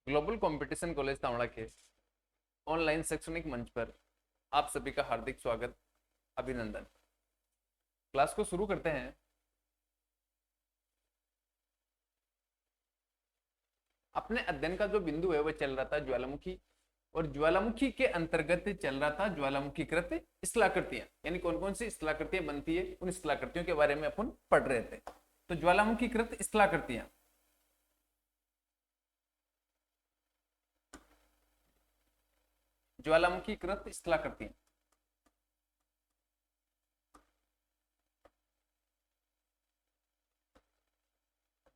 Global competition college तावड़ा के online शैक्षणिक मंच पर आप सभी का हार्दिक स्वागत, अभिनंदन। क्लास को शुरू करते हैं। अपने अध्ययन का जो बिंदु है वह चल रहा था ज्वालामुखी, और ज्वालामुखी के अंतर्गत चल रहा था ज्वालामुखीकृत स्थलाकृतियां, यानी कौन कौन सी स्थलाकृतियां बनती है उन स्थलाकृतियों के बारे में अपन पढ़ रहे थे। तो ज्वालामुखीकृत स्थलाकृतियां, ज्वालामुखीकृत स्थलाकृतियां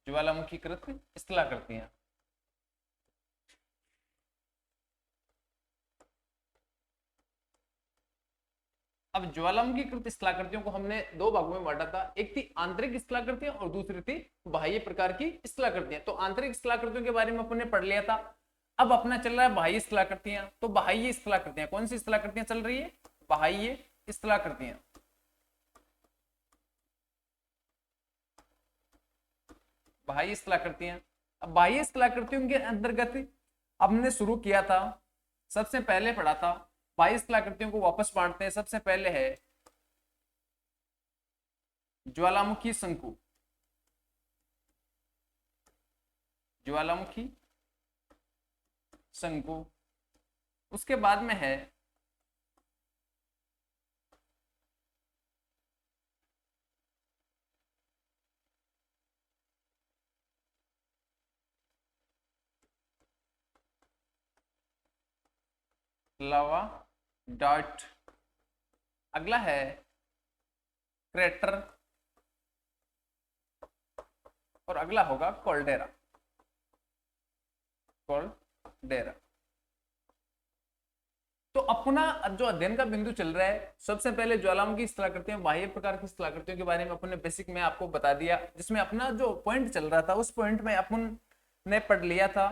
ज्वालामुखीकृत स्थलाकृतियां अब ज्वालामुखीकृत स्थलाकृतियों को हमने दो भागों में बांटा था। एक थी आंतरिक स्थलाकृतियां और दूसरी थी बाह्य प्रकार की स्थलाकृतियां। तो आंतरिक स्थलाकृतियों के बारे में अपन ने पढ़ लिया था। अब अपना चल रहा है बाह्य स्थलाकृतियां। तो बाह्य स्थलाकृतियां कौन सी स्थलाकृतियां चल रही है? बाह्य स्थलाकृतियां। बाह्य स्थलाकृतियां, अब बाह्य स्थलाकृतियों के अंतर्गत हमने शुरू किया था, सबसे पहले पढ़ा था। बाह्य स्थलाकृतियों को वापस बांटते हैं। सबसे पहले है ज्वालामुखी शंकु। ज्वालामुखी शंकु, उसके बाद में है लावा डॉट, अगला है क्रेटर, और अगला होगा कॉल्डेरा। कॉल्डेरा। तो अपना जो अध्ययन का बिंदु चल रहा है, सबसे पहले ज्वालामुखी स्थलाकृतियां, बाह्य प्रकार की स्थलाकृतियों के बारे में अपन ने बेसिक में आपको बता दिया, जिसमें अपना जो पॉइंट चल रहा था उस पॉइंट में अपन ने पढ़ लिया था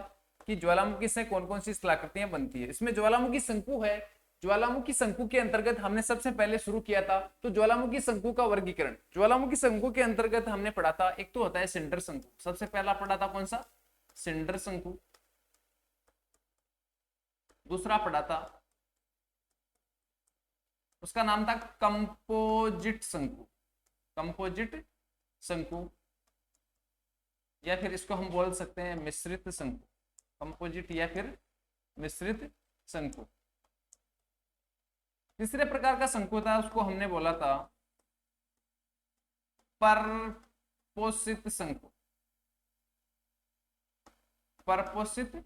कि ज्वालामुखी से कौन कौन सी स्थलाकृतियां बनती है। इसमें ज्वालामुखी शंकु है। ज्वालामुखी शंकु के अंतर्गत हमने सबसे पहले शुरू किया था तो ज्वालामुखी शंकु का वर्गीकरण। ज्वालामुखी शंकु के अंतर्गत हमने पढ़ा था, एक तो होता है सिंडर शंकु। सबसे पहला पढ़ा था कौन सा? सिंडर शंकु। दूसरा पढ़ा था, उसका नाम था कंपोजिट शंकु। कंपोजिट शंकु, या फिर इसको हम बोल सकते हैं मिश्रित शंकु। कंपोजिट या फिर मिश्रित शंकु। तीसरे प्रकार का शंकु था, उसको हमने बोला था परपोषित शंकु। परपोषित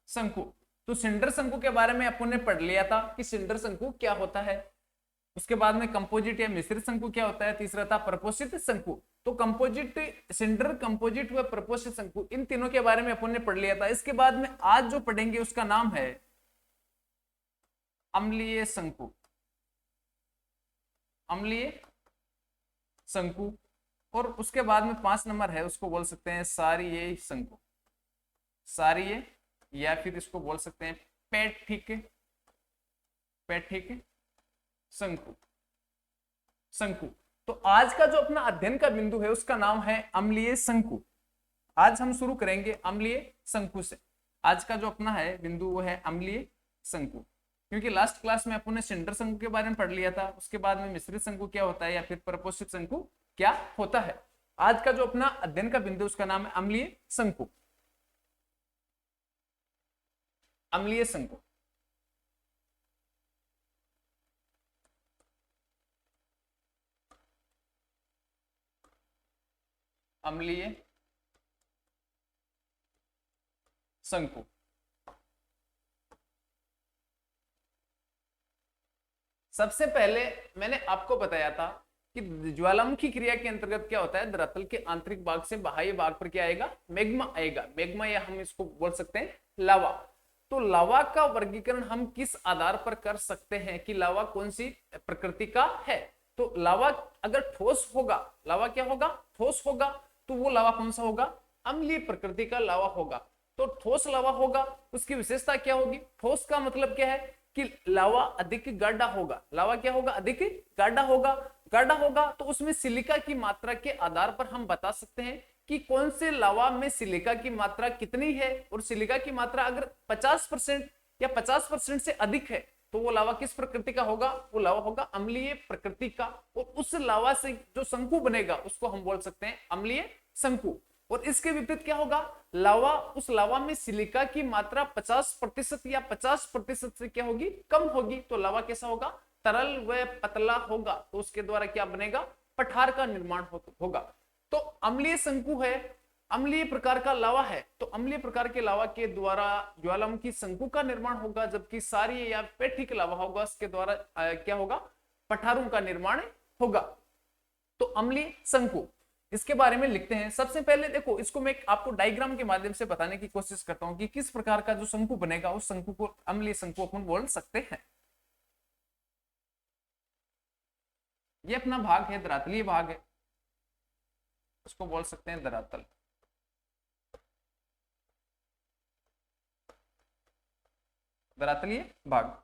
शंकु। तो सिंडर शंकु के बारे में अपन ने पढ़ लिया था कि सिंडर शंकु क्या होता है। उसके बाद में कंपोजिट या मिश्रित शंकु क्या होता है। तीसरा था परपोषित शंकु। तो कंपोजिट, सिंडर, कंपोजिट व परपोषित शंकु, इन तीनों के बारे में अपन ने पढ़ लिया था। इसके बाद में आज जो पढ़ेंगे उसका नाम है अम्लीय शंकु। अम्लीय शंकु। और उसके बाद में 5 नंबर है, उसको बोल सकते हैं सारीय शंकु। सारीय, या फिर इसको बोल सकते हैं पैठिक, पैठिक शंकु। शंकु। तो आज का जो अपना अध्ययन का बिंदु है उसका नाम है अम्लीय शंकु। आज हम शुरू करेंगे अम्लीय शंकु से। आज का जो अपना है बिंदु वो है अम्लीय शंकु, क्योंकि लास्ट क्लास में अपन ने सिंडर शंकु के बारे में पढ़ लिया था। उसके बाद में मिश्रित शंकु क्या होता है या फिर परपोषित शंकु क्या होता है। आज का जो अपना अध्ययन का बिंदु उसका नाम है अम्लीय शंकु। अम्लीय शंकु। अम्लीय शंकु। सबसे पहले मैंने आपको बताया था कि ज्वालामुखी क्रिया के अंतर्गत क्या होता है, धरातल के आंतरिक भाग से बाह्य भाग पर क्या आएगा? मैग्मा आएगा। मैग्मा, या हम इसको बोल सकते हैं लावा। तो लावा का वर्गीकरण हम किस आधार पर कर सकते हैं कि लावा कौन सी प्रकृति का है? तो लावा अगर ठोस होगा, लावा क्या होगा? ठोस होगा। तो वो लावा कौन सा होगा? अम्लीय प्रकृति का लावा होगा। तो ठोस लावा होगा, उसकी विशेषता क्या होगी? ठोस का मतलब क्या है कि लावा अधिक गाढ़ा होगा। लावा क्या होगा? अधिक गाढ़ा होगा। गाढ़ा होगा तो उसमें सिलिका की मात्रा के आधार पर हम बता सकते हैं कि कौन से लावा में सिलिका की मात्रा कितनी है, और सिलिका की मात्रा अगर 50% या 50% से अधिक है तो वो लावा किस प्रकृति का होगा, वो लावा होगा अम्लीय प्रकृति का, और उस लावा से जो शंकु बनेगा उसको हम बोल सकते हैं अम्लीय शंकु। और इसके विपरीत क्या होगा, लावा, उस लावा में सिलिका की मात्रा 50% या 50% से क्या होगी, कम होगी, तो लावा कैसा होगा, तरल व पतला होगा, तो उसके द्वारा क्या बनेगा, पठार का निर्माण होगा। तो अम्लीय शंकु है, अम्लीय प्रकार का लावा है, तो अम्लीय प्रकार के लावा के द्वारा ज्वालामुखी शंकु का निर्माण होगा, जबकि सारी या पेठिक लावा होगा उसके द्वारा क्या होगा, पठारों का निर्माण होगा। तो अम्लीय शंकु, इसके बारे में लिखते हैं। सबसे पहले देखो, इसको मैं आपको डायग्राम के माध्यम से बताने की कोशिश करता हूं कि किस प्रकार का जो शंकु बनेगा उस शंकु को अम्लीय शंकु अपन बोल सकते हैं। ये अपना भाग है, धरातलीय भाग है, उसको बोल सकते हैं धरातल। धरातलीय भाग,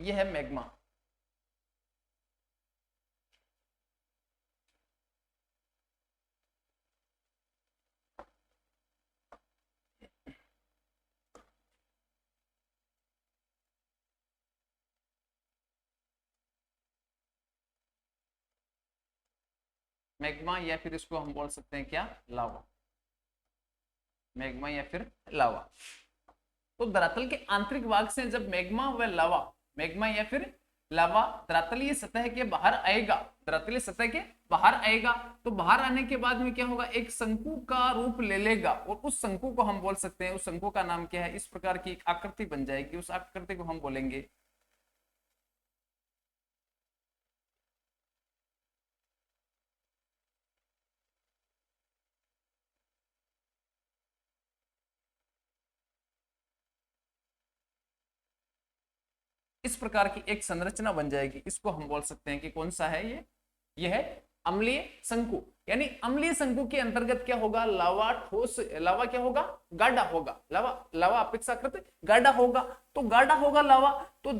ये है मैग्मा। मैग्मा या फिर इसको हम बोल सकते हैं क्या, लावा। मैग्मा या फिर लावा। तो धरातल के आंतरिक भाग से जब मैग्मा व लावा, मैग्मा या फिर लावा धरातलीय सतह के बाहर आएगा, धरातलीय सतह के बाहर आएगा, तो बाहर आने के बाद में क्या होगा, एक शंकु का रूप ले लेगा, और उस शंकु को हम बोल सकते हैं, उस शंकु का नाम क्या है, इस प्रकार की एक आकृति बन जाएगी, उस आकृति को हम बोलेंगे इस प्रकार की एक संरचना बन जाएगी, इसको हम बोल सकते हैं कि कौन सा है ये है अम्लीय शंकु। यानी अम्लीय शंकु के अंतर्गत क्या होगा, लावा ठोस, लावा क्या होगा, गाढ़ा होगा, लावा अपेक्षाकृत गाढ़ा होगा, तो गाढ़ा होगा लावा, तो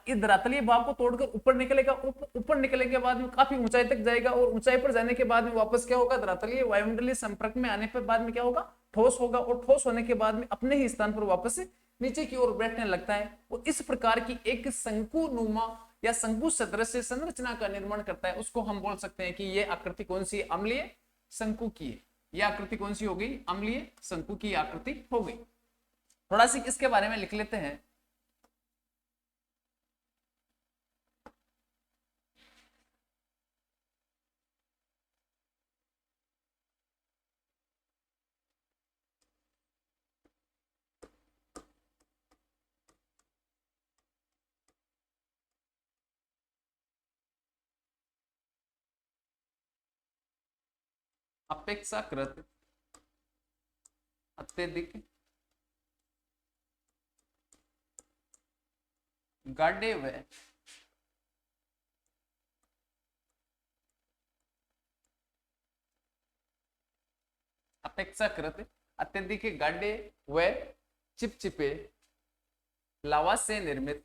इस धरातलीय भाग को तोड़कर ऊपर निकलेगा, ऊपर निकलने के बाद में काफी ऊंचाई तक जाएगा, और ऊंचाई पर जाने के बाद में वापस क्या होगा, धरातलीय वायुमंडलीय संपर्क में आने पर बाद में क्या होगा, ठोस होगा, और ठोस होने के बाद में अपने ही स्थान पर वापस नीचे की ओर बैठने लगता है। वो इस प्रकार की एक शंकुनुमा या शंकु सदृश संरचना का निर्माण करता है, उसको हम बोल सकते हैं कि ये आकृति कौन सी, अम्लीय शंकु की है। यह आकृति कौन सी हो गई, अम्लीय शंकु की आकृति हो गई। थोड़ा सी इसके बारे में लिख लेते हैं। अपेक्षाकृत अत्यधिक गाढ़े व अपेक्षाकृत अत्यधिक गाढ़े व चिपचिपे लावा से निर्मित,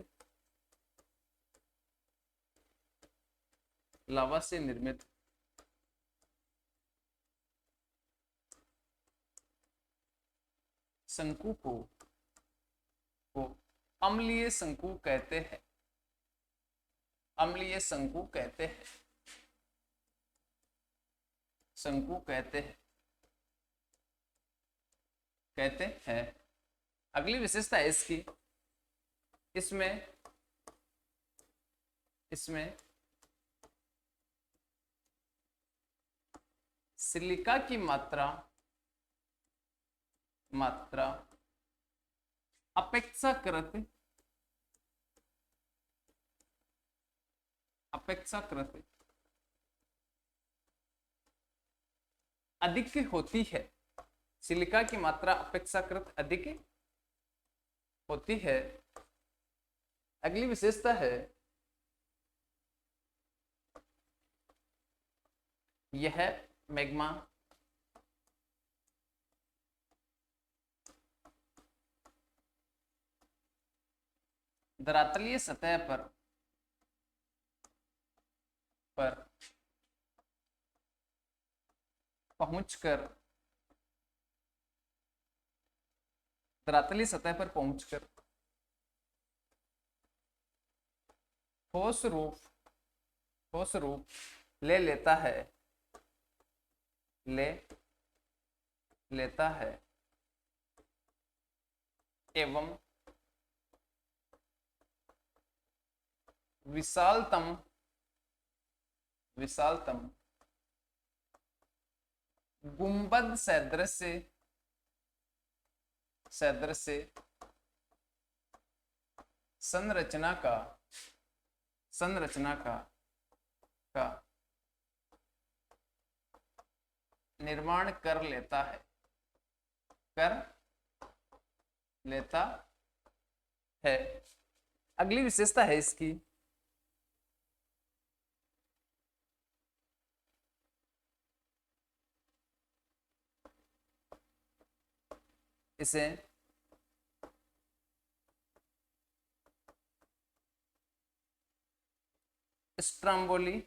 लावा से निर्मित शंकु को अम्लीय शंकु कहते हैं, अम्लीय शंकु कहते हैं, शंकु कहते हैं। अगली विशेषता है इसकी, इसमें सिलिका की मात्रा अपेक्षाकृत अधिक होती है, सिलिका की मात्रा अपेक्षाकृत अधिक होती है। अगली विशेषता है यह मैग्मा धरातलीय सतह पर पहुंचकर धरातलीय सतह पर पहुंचकर ठोस रूप ले लेता है एवं विशालतम गुंबद सदृश संरचना का निर्माण कर लेता है। अगली विशेषता है इसकी इसे स्ट्रोम्बोली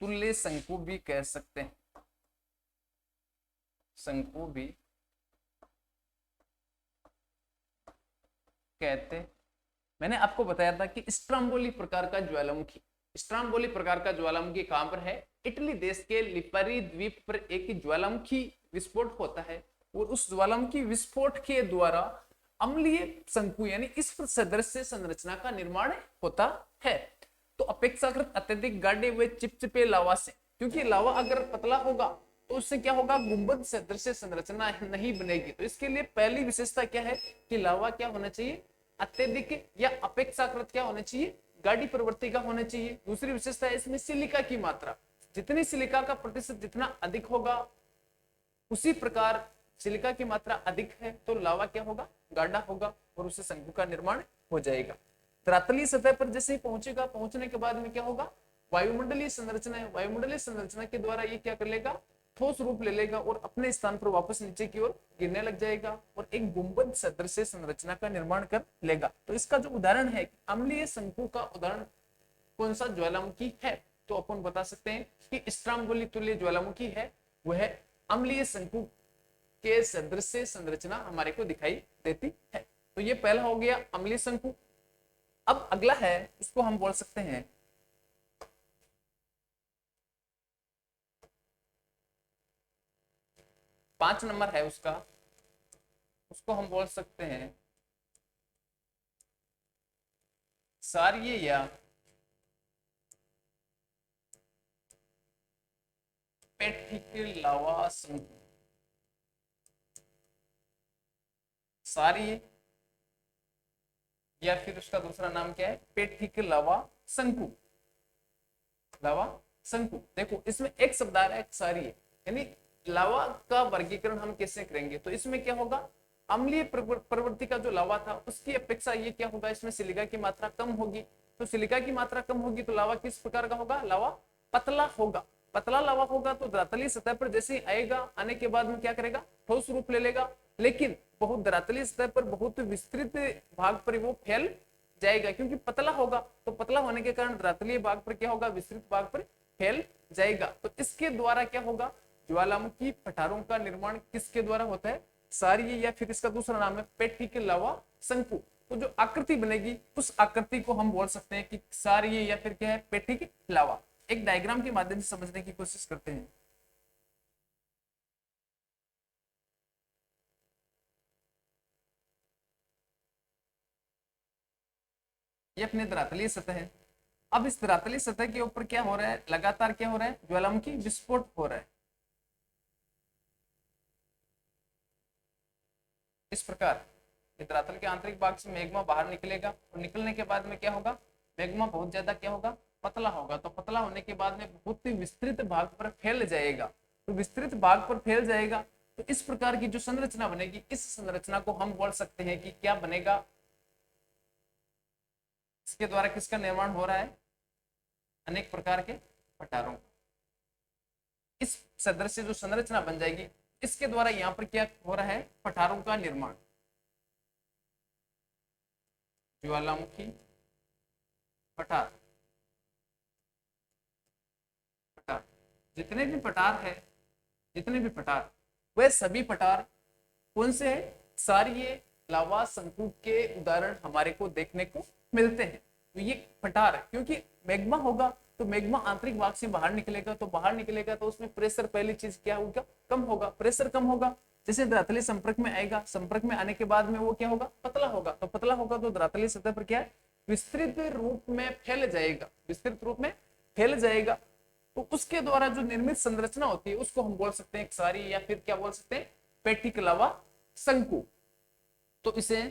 तुल्य शंकु भी कह सकते हैं। शंकु भी कहते। मैंने आपको बताया था कि स्ट्रोम्बोली प्रकार का ज्वालामुखी कहां पर है? इटली देश के लिपरी द्वीप पर एक ज्वालामुखी विस्फोट होता है और उस ज्वालामुखी विस्फोट के द्वारा अम्लीय शंकु यानी इस सदृश संरचना का निर्माण होता है। तो अपेक्षाकृत अत्यधिक गाढ़े व चिपचिपे लावा से, क्योंकि लावा अगर पतला होगा तो उससे क्या होगा, गुंबद सदृश संरचना नहीं बनेगी। तो इसके लिए पहली विशेषता क्या है कि लावा क्या होना चाहिए, अत्यधिक या अपेक्षाकृत क्या होना चाहिए, गाढ़ी प्रवृत्ति का होना चाहिए। दूसरी विशेषता है इसमें सिलिका की मात्रा, जितनी सिलिका का प्रतिशत जितना अधिक होगा उसी प्रकार सिलिका की मात्रा अधिक है तो लावा क्या होगा, गाढ़ा होगा और उससे शंकु का निर्माण हो जाएगा। धरातलीय सतह पर जैसे ही पहुंचेगा, पहुंचने के बाद में क्या होगा, वायुमंडलीय संरचना है, वायुमंडलीय संरचना के द्वारा ये क्या कर लेगा, ठोस रूप ले लेगा और अपने स्थान पर वापस नीचे की ओर गिरने लग जाएगा और एक गुंबद सदृश संरचना का निर्माण कर लेगा। तो इसका जो उदाहरण है, अम्लीय शंकु का उदाहरण कौन सा ज्वालामुखी है, तो अपन बता सकते हैं कि स्ट्रोम्बोली तुल्य ज्वालामुखी है, वह अम्लीय शंकु के सदृश संरचना हमारे को दिखाई देती है। तो ये पहला हो गया अम्लीय शंकु। अब अगला है, इसको हम बोल सकते हैं पांच नंबर है उसका, उसको हम बोल सकते हैं क्षारीय या पेट्रिक लावा शंकु। क्षारीय या फिर उसका दूसरा नाम क्या है, पेट्रिक लावा शंकु। लावा शंकु, देखो इसमें एक शब्द आ रहा है क्षारीय, यानी लावा का वर्गीकरण हम कैसे करेंगे, तो इसमें क्या होगा, अम्लीय प्रवृत्ति का जो लावा था उसकी अपेक्षा ये क्या होगा, इसमें सिलिका की मात्रा कम होगी। तो सिलिका की मात्रा कम होगी तो लावा किस प्रकार का होगा, लावा पतला होगा। पतला लावा होगा तो धरातलीय सतह पर जैसे ही आएगा, आने के बाद में क्या करेगा, ठोस रूप ले लेगा, लेकिन बहुत धरातलीय सतह पर बहुत विस्तृत भाग पर वो फैल जाएगा, क्योंकि पतला होगा। तो पतला होने के कारण धरातलीय भाग पर क्या होगा, विस्तृत भाग पर फैल जाएगा। तो इसके द्वारा क्या होगा, ज्वालामुखी पठारों का निर्माण किसके द्वारा होता है, क्षारीय या फिर इसका दूसरा नाम है पेट्रिक लावा शंकु। तो जो आकृति बनेगी उस आकृति को हम बोल सकते हैं कि क्षारीय या फिर क्या है, पेट्रिक लावा। एक डायग्राम के माध्यम से समझने की कोशिश करते हैं। ये अपने धरातलीय सतह है। अब इस धरातलीय सतह के ऊपर क्या हो रहा है, लगातार क्या हो रहा है, ज्वालामुखी विस्फोट हो रहा है। इस प्रकार धरातल के आंतरिक भाग से मैग्मा बाहर निकलेगा और निकलने के बाद में क्या होगा, मैग्मा बहुत ज्यादा क्या होगा, पतला होगा। तो पतला होने के बाद में बहुत ही विस्तृत भाग पर फैल जाएगा। तो विस्तृत भाग पर फैल जाएगा तो इस प्रकार की जो संरचना बनेगी, इस संरचना को हम बोल सकते हैं कि क्या बनेगा, इसके द्वारा किसका निर्माण हो रहा है, अनेक प्रकार के पठारों। इस सदृश से जो संरचना बन जाएगी, इसके द्वारा यहाँ पर क्या हो रहा है, पठारों का निर्माण। ज्वालामुखी पठार, पठार, जितने भी पठार है, जितने भी पठार, वह सभी पठार कौन से है, क्षारीय लावा शंकु के उदाहरण हमारे को देखने को मिलते हैं। तो ये पठार है, क्योंकि मैग्मा होगा तो मैग्मा आंतरिक भाग से बाहर निकलेगा, तो बाहर निकलेगा तो उसमें प्रेशर, पहली चीज क्या होगा, कम होगा, प्रेशर कम होगा। जैसे धरातलीय संपर्क में आएगा, संपर्क में आने के बाद में वो क्या होगा, पतला होगा, तो पतला होगा तो धरातलीय सतह पर क्या है, विस्तृत रूप में फैल जाएगा, विस्तृत रूप में फैल जाएगा। तो उसके द्वारा जो निर्मित संरचना होती है उसको हम बोल सकते हैं क्षारीय, या फिर क्या बोल सकते हैं, पेटिक लावा शंकु। तो इसे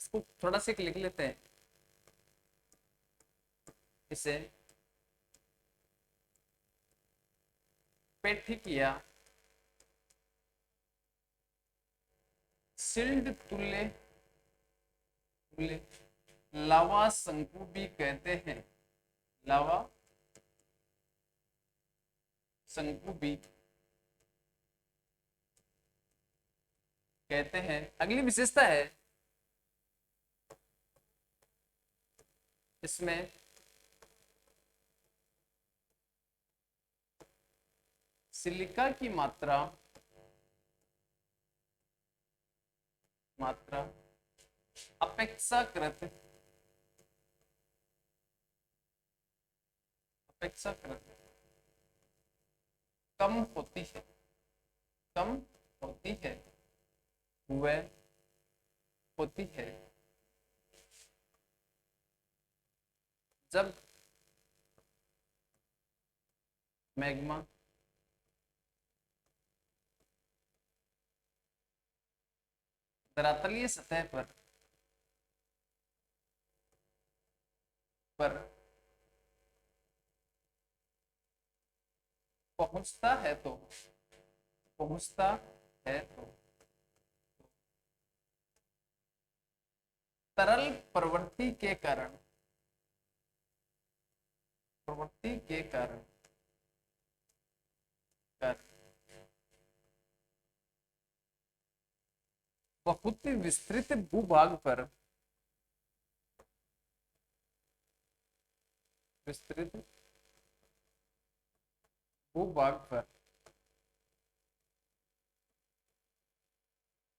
इसको थोड़ा सा लिख लेते हैं, इसे पेटिक या शिल्ड तुल्य लावा शंकु भी कहते हैं, लावा शंकु भी कहते हैं। अगली विशेषता है इसमें सिलिका की मात्रा अपेक्षाकृत कम होती है, कम होती है, वह होती है जब मैग्मा धरातलीय सतह पर पहुंचता है तो तरल प्रवृत्ति के कारण बहुत विस्तृत भूभाग पर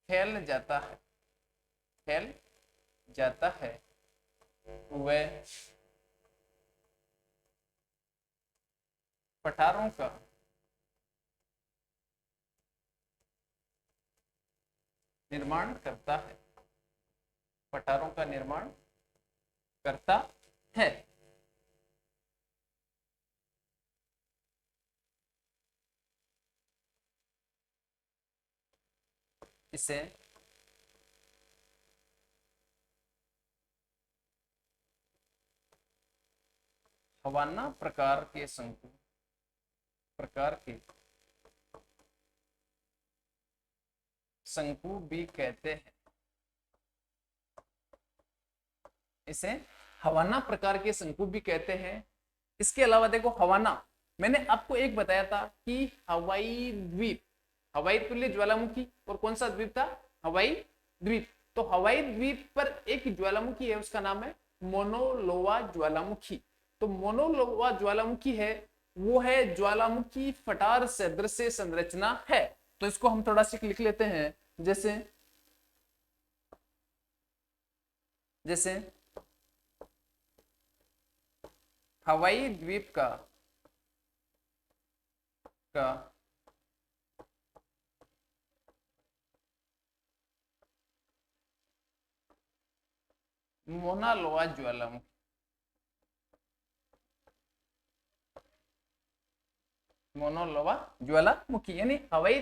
फैल जाता है, वह पठारों का निर्माण करता है, पठारों का निर्माण करता है। इसे हवाना प्रकार के शंकु भी कहते हैं। इसे हवाना प्रकार के शंकु भी कहते हैं। इसके अलावा देखो, हवाना मैंने आपको एक बताया था कि हवाई द्वीप, हवाई तुल्य ज्वालामुखी, और कौन सा द्वीप था, हवाई द्वीप। तो हवाई द्वीप पर एक ज्वालामुखी है, उसका नाम है मोनोलोवा ज्वालामुखी। तो मोनोलोवा ज्वालामुखी है, वो है ज्वालामुखी पठार सदृश संरचना है। तो इसको हम थोड़ा सा लिख लेते हैं, जैसे हवाई द्वीप का मोनालोवा ज्वालामुखी, मोनोलोवा ज्वालामुखी यानी हवाई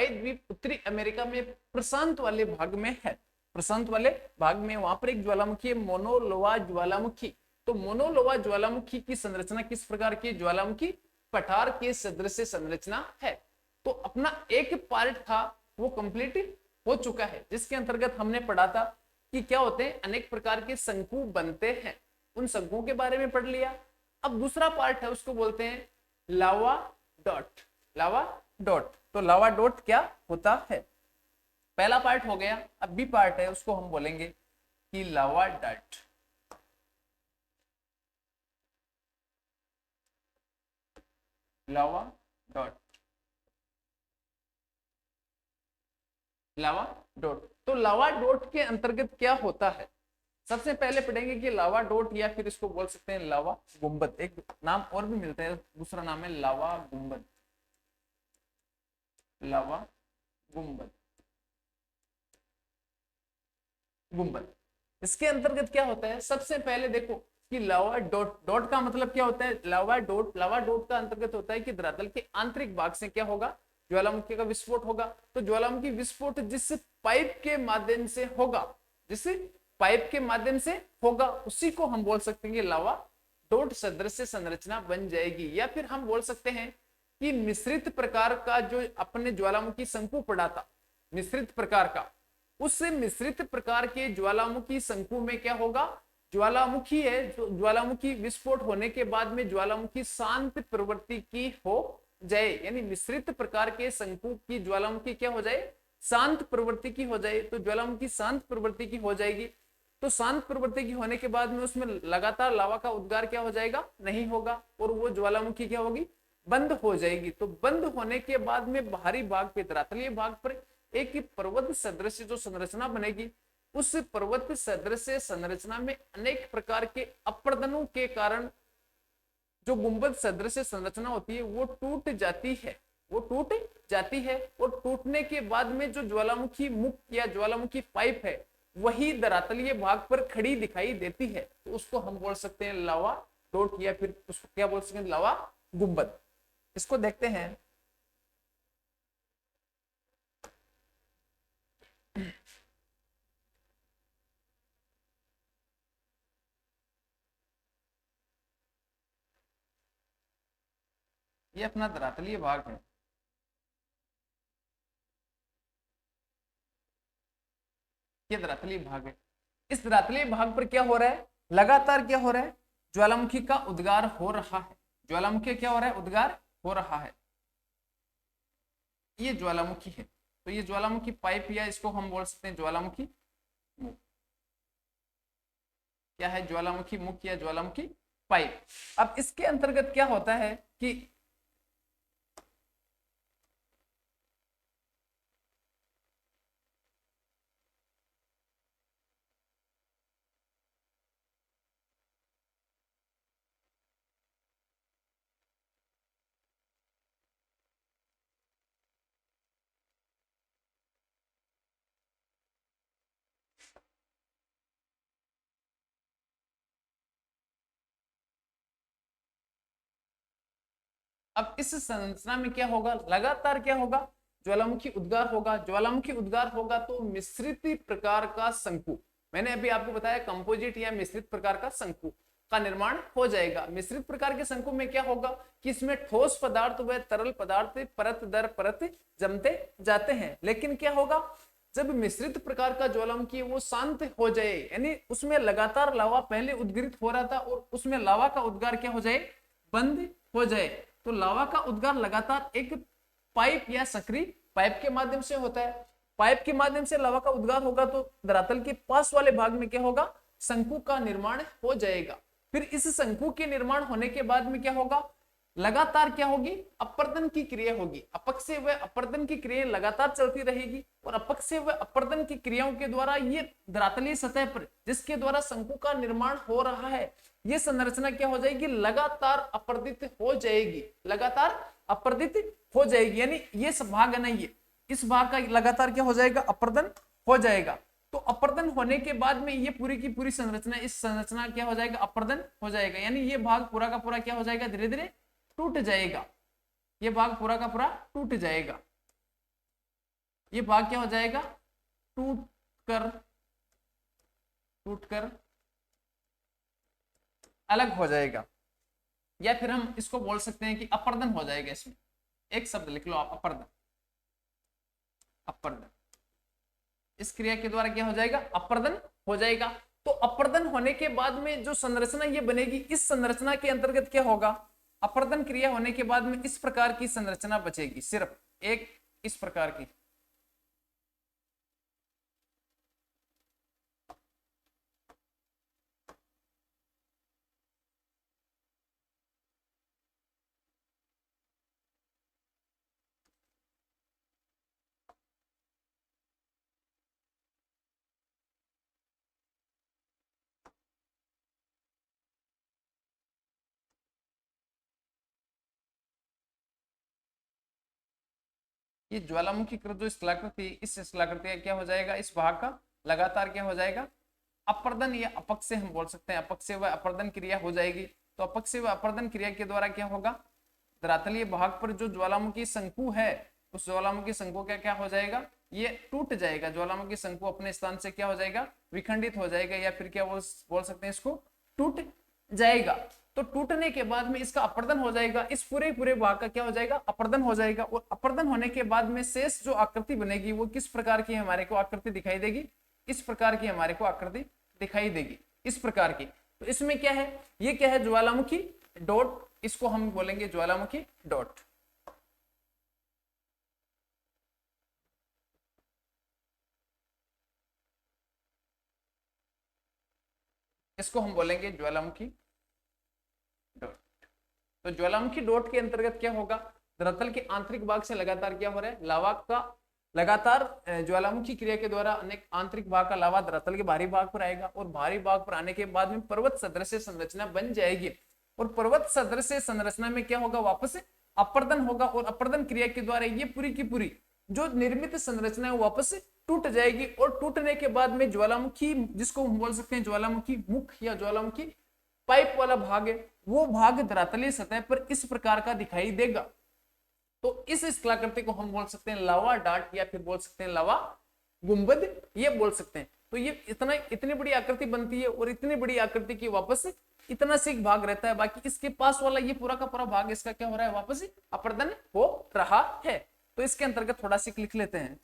द्वीप उत्तरी अमेरिका में प्रशांत वाले भाग में है, प्रशांत वाले भाग में, वहां पर एक ज्वालामुखी है मोनोलोवा ज्वालामुखी। तो मोनोलोवा ज्वालामुखी की संरचना किस प्रकार की, ज्वालामुखी पठार के सदृश संरचना है। तो अपना एक पार्ट था वो कंप्लीट हो चुका है, जिसके अंतर्गत हमने पढ़ा था कि क्या होते हैं, अनेक प्रकार के शंकु बनते हैं, उन शंकुओं के बारे में पढ़ लिया। अब दूसरा पार्ट है उसको बोलते हैं लावा डॉट। लावा डॉट, तो लावा डॉट क्या होता है? पहला पार्ट हो गया। अब बी पार्ट है उसको हम बोलेंगे कि लावा डॉट। लावा डॉट, लावा डॉट। तो लावा डॉट के अंतर्गत क्या होता है? सबसे पहले पढ़ेंगे कि लावा डॉट या फिर इसको बोल सकते हैं लावा गुंबद। एक नाम और भी मिलता है, दूसरा नाम है लावा गुंबद। लावा गुंबद, गुंबद। इसके अंतर्गत क्या होता है? सबसे पहले देखो कि लावा डॉट, डॉट का मतलब क्या होता है? लावा डॉट, लावा डॉट का अंतर्गत होता है कि धरातल के आंतरिक भाग से क्या होगा? ज्वालामुखी का विस्फोट होगा। तो ज्वालामुखी विस्फोट जिस पाइप के माध्यम से होगा, जिस पाइप के माध्यम से होगा, उसी को हम बोल सकते हैं कि लावा डॉट सदृश संरचना बन जाएगी। या फिर हम बोल सकते हैं कि मिश्रित प्रकार का जो अपने ज्वालामुखी शंकु पड़ा था, मिश्रित प्रकार का, उस मिश्रित प्रकार के ज्वालामुखी शंकु में क्या होगा? ज्वालामुखी है, जो ज्वालामुखी विस्फोट होने के बाद में ज्वालामुखी शांत प्रवृत्ति की हो जाए, यानी मिश्रित प्रकार के शंकु की ज्वालामुखी क्या हो जाए? शांत प्रवृत्ति की हो जाए। तो ज्वालामुखी शांत प्रवृत्ति की हो जाएगी। तो शांत प्रवृत्ति की होने के बाद में उसमें लगातार लावा का उद्गार क्या हो जाएगा? नहीं होगा, और वो ज्वालामुखी क्या होगी? बंद हो जाएगी। तो बंद होने के बाद में बाहरी भाग पे, धरातलीय भाग पर एक पर्वत सदृश जो संरचना बनेगी, उस पर्वत सदृश संरचना में अनेक प्रकार के अपर्दनों के कारण जो गुंबद सदृश संरचना होती है वो टूट जाती है, वो टूट जाती है। और टूटने के बाद में जो ज्वालामुखी मुख या ज्वालामुखी पाइप है वही धरातलीय भाग पर खड़ी दिखाई देती है। तो उसको हम बोल सकते हैं लावा डॉट, या फिर उसको क्या बोल सकते हैं? लावा गुंबद। इसको देखते हैं। ये अपना धरातलीय भाग है। ये धरातलीय भाग है। इस धरातलीय भाग पर क्या हो रहा है? लगातार क्या हो रहा है? ज्वालामुखी का उद्गार हो रहा है। ज्वालामुखी क्या हो रहा है? उद्गार हो रहा है। ये ज्वालामुखी है। तो ये ज्वालामुखी पाइप, या इसको हम बोल सकते हैं ज्वालामुखी मुख। क्या है? ज्वालामुखी मुख या ज्वालामुखी पाइप। अब इसके अंतर्गत क्या होता है कि अब इस संरचना में क्या होगा? लगातार क्या होगा? ज्वालामुखी उद्गार होगा। ज्वालामुखी उद्गार होगा तो मिश्रित प्रकार का शंकु, मैंने अभी आपको बताया कंपोजिट या मिश्रित प्रकार का शंकु का निर्माण हो जाएगा। मिश्रित प्रकार के शंकु में क्या होगा कि इसमें ठोस पदार्थ व तरल पदार्थ परत दर परत जमते जाते हैं। लेकिन क्या होगा? जब मिश्रित प्रकार का ज्वालामुखी वो शांत हो जाए, यानी उसमें लगातार लावा पहले उद्गिरित हो रहा था और उसमें लावा का उद्गार क्या हो जाए? बंद हो जाए। तो लावा का उद्गार लगातार एक पाइप या सक्रिय पाइप के माध्यम से होता है। पाइप के माध्यम से लावा का उद्गार होगा तो धरातल के पास वाले भाग में क्या होगा? शंकु का निर्माण हो जाएगा। फिर इस शंकु के निर्माण होने के बाद में क्या होगा? लगातार क्या होगी? अपर्दन की क्रिया होगी। अपक्षय व अपर्दन की क्रिया लगातार चलती रहेगी, और अपक्षय व अपर्दन की क्रियाओं के द्वारा ये धरातलीय सतह पर जिसके द्वारा शंकु का निर्माण हो रहा है, ये संरचना क्या हो जाएगी? लगातार अपर्दित हो जाएगी। लगातार अपर्दित हो जाएगी, यानी ये भाग है ना, ये इस भाग का लगातार क्या हो जाएगा? अपर्दन हो जाएगा। तो अपर्दन होने के बाद में ये पूरी की पूरी संरचना, इस संरचना क्या हो जाएगा? अपर्दन हो जाएगा, यानी ये भाग पूरा का पूरा क्या हो जाएगा? धीरे धीरे टूट जाएगा। ये भाग पूरा का पूरा टूट जाएगा। ये भाग क्या हो जाएगा? टूट कर अलग हो जाएगा। या फिर हम इसको बोल सकते हैं कि अपर्दन हो जाएगा। इसमें एक शब्द लिख लो आप, अपर्दन। अपर्दन इस क्रिया के द्वारा क्या हो जाएगा, अपर्दन हो जाएगा। तो अपर्दन होने के बाद में जो संरचना ये बनेगी, इस संरचना के अंतर्गत क्या होगा, अपर्दन क्रिया होने के बाद में इस प्रकार की संरचना बचेगी, सिर्फ एक इस प्रकार की। ये ज्वालामुखीकृत जो स्थलाकृति, इस स्थलाकृति का क्या हो जाएगा, इस भाग का लगातार क्या हो जाएगा, अपर्दन या अपक्ष हम बोल सकते हैं, अपक्ष व अपर्दन क्रिया हो जाएगी। तो अपक्ष व अपर्दन क्रिया के द्वारा क्या होगा, धरातलीय भाग पर जो ज्वालामुखी शंकु है, उस ज्वालामुखी शंकु का क्या हो जाएगा, ये टूट जाएगा। ज्वालामुखी शंकु अपने स्थान से क्या हो जाएगा, विखंडित हो जाएगा, या फिर क्या बोल सकते हैं इसको, टूट जाएगा। तो टूटने के बाद में इसका अपर्दन हो जाएगा, इस पूरे पूरे भाग का क्या हो जाएगा, अपर्दन हो जाएगा। और अपर्दन होने के बाद में शेष जो आकृति बनेगी वो किस प्रकार की हमारे को आकृति दिखाई देगी, इस प्रकार की हमारे को आकृति दिखाई देगी, इस प्रकार की। तो इसमें क्या है, ये क्या है, ज्वालामुखी डॉट, इसको हम बोलेंगे ज्वालामुखी डॉट। इसको हम बोलेंगे ज्वालामुखी डॉट। तो ज्वालामुखी डॉट के अंतर्गत क्या होगा, धरातल के आंतरिक भाग से लगातार क्या हो रहा है, लावा का लगातार ज्वालामुखी क्रिया के द्वारा अनेक आंतरिक भाग का लावा धरातल के बाहरी भाग पर आएगा, और बाहरी भाग पर आने के बाद में पर्वत सदृश संरचना बन जाएगी। और पर्वत सदृश संरचना में क्या होगा, वापस अपर्दन होगा, और अपर्दन क्रिया के द्वारा ये पूरी की पूरी जो निर्मित संरचना है वापस टूट जाएगी। और टूटने के बाद में ज्वालामुखी, जिसको हम बोल सकते हैं ज्वालामुखी मुख या ज्वालामुखी पाइप वाला भाग है, वो भाग धरातलीय सतह पर इस प्रकार का दिखाई देगा। तो इस स्थलाकृति को हम बोल सकते हैं लावा डाट, या फिर बोल सकते हैं लावा गुंबद, ये बोल सकते हैं। तो ये इतनी बड़ी आकृति बनती है, और इतनी बड़ी आकृति की वापस इतना सी भाग रहता है, बाकी इसके पास वाला ये पूरा का पूरा भाग इसका क्या हो रहा है, वापस अपर्दन हो रहा है। तो इसके अंतर्गत थोड़ा सी लिख लेते हैं।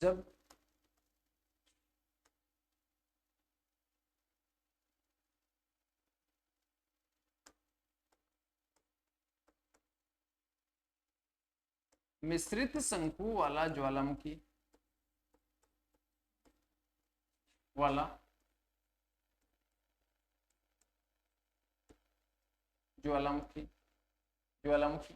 जब मिश्रित शंकु वाला ज्वालामुखी वाला ज्वालामुखी ज्वालामुखी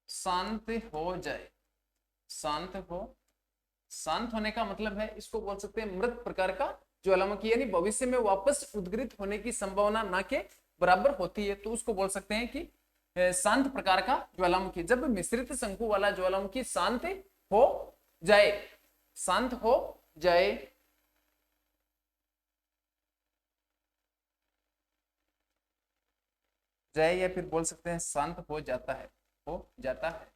शांत हो जाए, शांत हो, शांत होने का मतलब है, इसको बोल सकते हैं मृत प्रकार का ज्वालामुखी, यानी भविष्य में वापस उद्गृत होने की संभावना ना के बराबर होती है। तो उसको बोल सकते हैं कि शांत प्रकार का ज्वालामुखी। जब मिश्रित शंकु वाला ज्वालामुखी शांत हो जाए, शांत हो जाए, जाए या फिर बोल सकते हैं शांत हो जाता है, हो जाता है,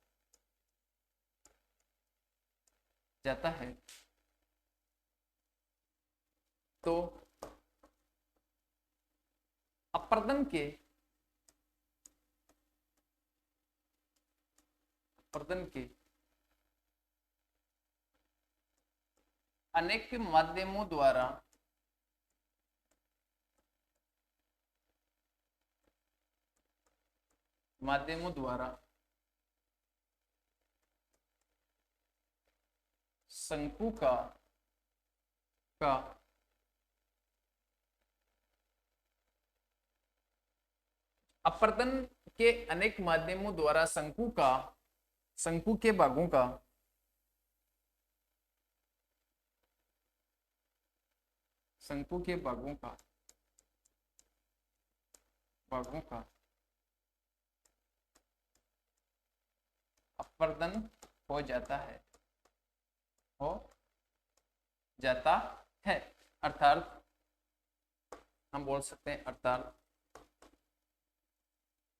जाता है। तो अपर्दन के अनेक माध्यमों द्वारा शंकु का अपर्दन के अनेक माध्यमों द्वारा शंकु के भागों का शंकु के भागों का अपर्दन हो जाता है। हो जाता है। अर्थात हम बोल सकते हैं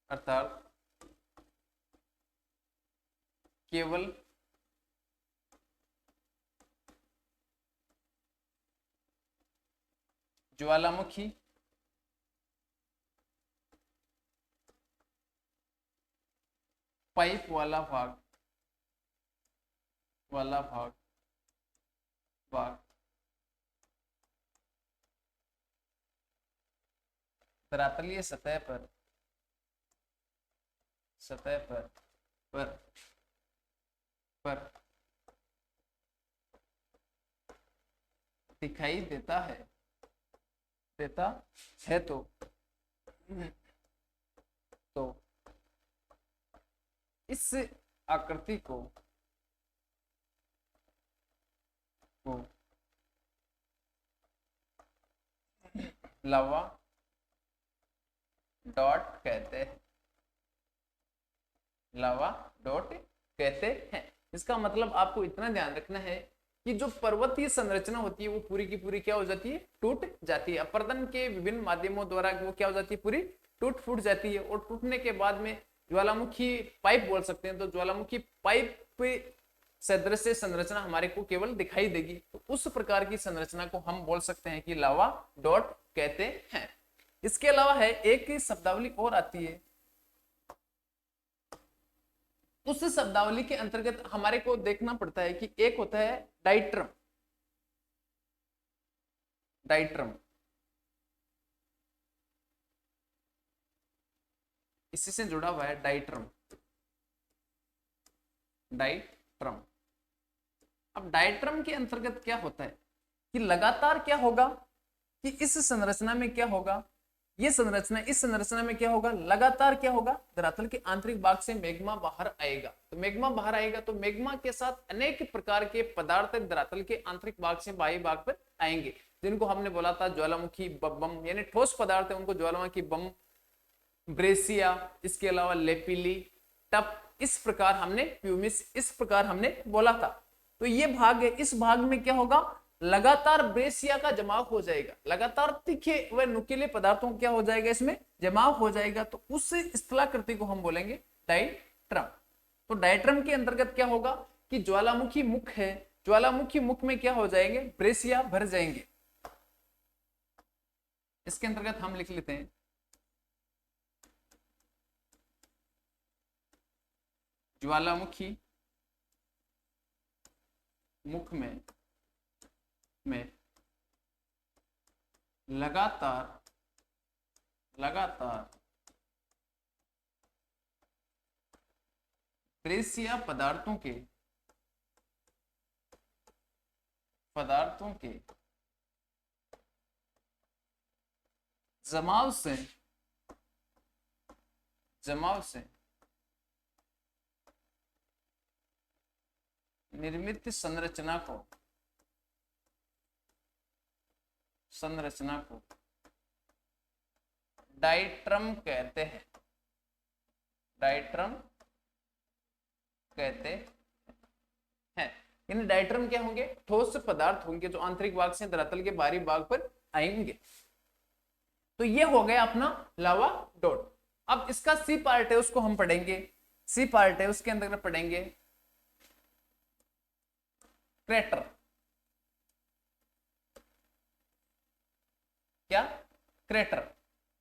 अर्थात केवल ज्वालामुखी पाइप वाला भाग धरातलीय सतह पर दिखाई देता है तो इस आकृति को लावा डॉट कहते हैं। इसका मतलब आपको इतना ध्यान रखना है कि जो पर्वतीय संरचना होती है वो पूरी की पूरी क्या हो जाती है, टूट जाती है। अपर्दन के विभिन्न माध्यमों द्वारा वो क्या हो जाती है, पूरी टूट फूट जाती है। और टूटने के बाद में ज्वालामुखी पाइप बोल सकते हैं। तो ज्वालामुखी पाइप सदृश संरचना हमारे को केवल दिखाई देगी। तो उस प्रकार की संरचना को हम बोल सकते हैं कि लावा डॉट कहते हैं। इसके अलावा है एक शब्दावली और आती है। उस शब्दावली के अंतर्गत हमारे को देखना पड़ता है कि एक होता है डाइट्रम, इसी से जुड़ा हुआ है डाइट्रम। अब डाइट्रम के अंतर्गत क्या होता है कि लगातार क्या होगा कि इस संरचना में क्या होगा, इस संरचना में क्या होगा, लगातार क्या होगा, धरातल के आंतरिक भाग से मैग्मा बाहर आएगा। तो मैग्मा बाहर आएगा तो मैग्मा के साथ अनेक प्रकार के पदार्थ धरातल के आंतरिक भाग से बाह्य भाग पर आएंगे, जिनको हमने बोला था ज्वालामुखी बम, यानी ठोस पदार्थ है उनको ज्वालामुखी बम, ब्रेसिया, इसके अलावा लेपिली, टप, इस प्रकार हमने प्यूमिस, इस प्रकार हमने बोला था। तो ये भाग है, इस भाग में क्या होगा, लगातार ब्रेसिया का जमाव हो जाएगा, लगातार तीखे व नुकीले पदार्थों क्या हो जाएगा, इसमें जमाव हो जाएगा। तो उस स्थलाकृति को हम बोलेंगे डाइट्रम। तो डाइट्रम के अंतर्गत क्या होगा कि ज्वालामुखी मुख है, ज्वालामुखी मुख में क्या हो जाएंगे, ब्रेसिया भर जाएंगे। इसके अंतर्गत हम लिख लेते हैं ज्वालामुखी मुख में लगातार ब्रेसिया पदार्थों के जमाव से निर्मित संरचना को डाइट्रम कहते हैं। इन डाइट्रम क्या होंगे, ठोस पदार्थ होंगे जो आंतरिक भाग से धरातल के बाहरी भाग पर आएंगे। तो ये हो गया अपना लावा डॉट। अब इसका सी पार्ट है, उसको हम पढ़ेंगे। सी पार्ट है, उसके अंदर पढ़ेंगे क्रेटर। क्या, क्रेटर।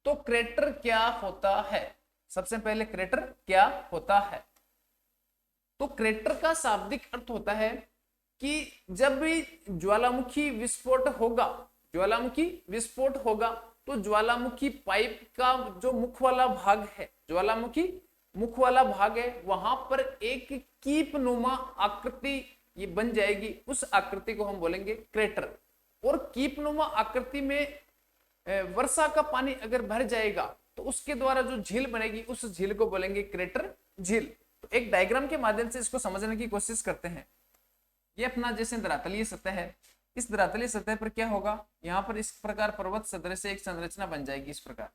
तो क्रेटर क्या होता है, सबसे पहले क्रेटर क्या होता है। तो क्रेटर का शाब्दिक अर्थ होता है कि जब भी ज्वालामुखी विस्फोट होगा तो ज्वालामुखी पाइप का जो मुख वाला भाग है, ज्वालामुखी मुख वाला भाग है, वहां पर एक कीप नुमा आकृति ये बन जाएगी। उस आकृति को हम बोलेंगे क्रेटर। और कीप नुमा आकृति में वर्षा का पानी अगर भर जाएगा तो उसके द्वारा जो झील बनेगी उस झील को बोलेंगे क्रेटर झील। तो एक डायग्राम के माध्यम से इसको समझने की कोशिश करते हैं। ये अपना जैसे धरातलीय सतह है, इस धरातलीय सतह पर क्या होगा, यहाँ पर इस प्रकार पर्वत सदृश से एक संरचना बन जाएगी। इस प्रकार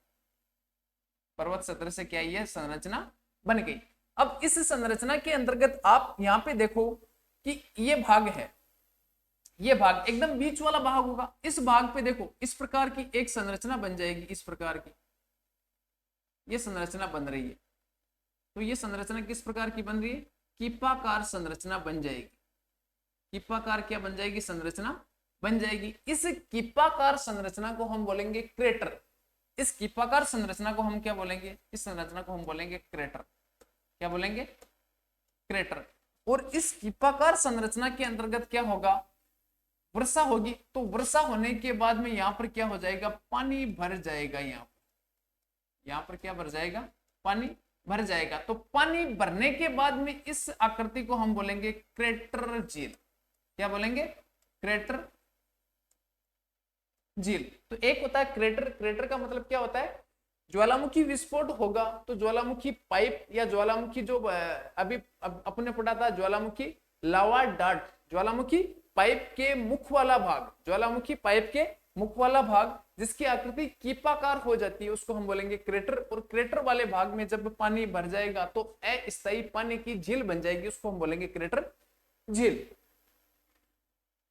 पर्वत सदृश से क्या ये संरचना बन गई। अब इस संरचना के अंतर्गत आप यहाँ पे देखो कि ये भाग है, ये भाग एकदम बीच वाला भाग होगा। इस भाग पे देखो इस प्रकार की एक संरचना बन जाएगी, इस प्रकार की ये संरचना बन रही है। तो ये संरचना किस प्रकार की बन रही है? कीपाकार संरचना बन जाएगी। कीपाकार क्या बन जाएगी? संरचना बन जाएगी। इस कीपाकार संरचना को हम बोलेंगे क्रेटर। इस कीपाकार संरचना को हम क्या बोलेंगे? इस संरचना को हम बोलेंगे क्रेटर। क्या बोलेंगे? क्रेटर। और इस कीपाकार संरचना के अंतर्गत क्या होगा? वर्षा होगी। तो वर्षा होने के बाद में यहाँ पर क्या हो जाएगा? पानी भर जाएगा। यहाँ पर क्या भर जाएगा? पानी भर जाएगा। तो पानी भरने के बाद में इस आकृति को हम बोलेंगे क्रेटर झील। क्या बोलेंगे? क्रेटर झील। तो एक होता है क्रेटर। क्रेटर का मतलब क्या होता है? ज्वालामुखी विस्फोट होगा तो ज्वालामुखी पाइप या ज्वालामुखी जो अभी अपने पढ़ा था, ज्वालामुखी लावा डार्ट, ज्वालामुखी पाइप के मुख वाला भाग, ज्वालामुखी पाइप के मुख वाला भाग जिसकी आकृति कीपाकार हो जाती है उसको हम बोलेंगे क्रेटर। और क्रेटर वाले भाग में जब पानी भर जाएगा तो अस्थायी पानी की झील बन जाएगी, उसको हम बोलेंगे क्रेटर झील।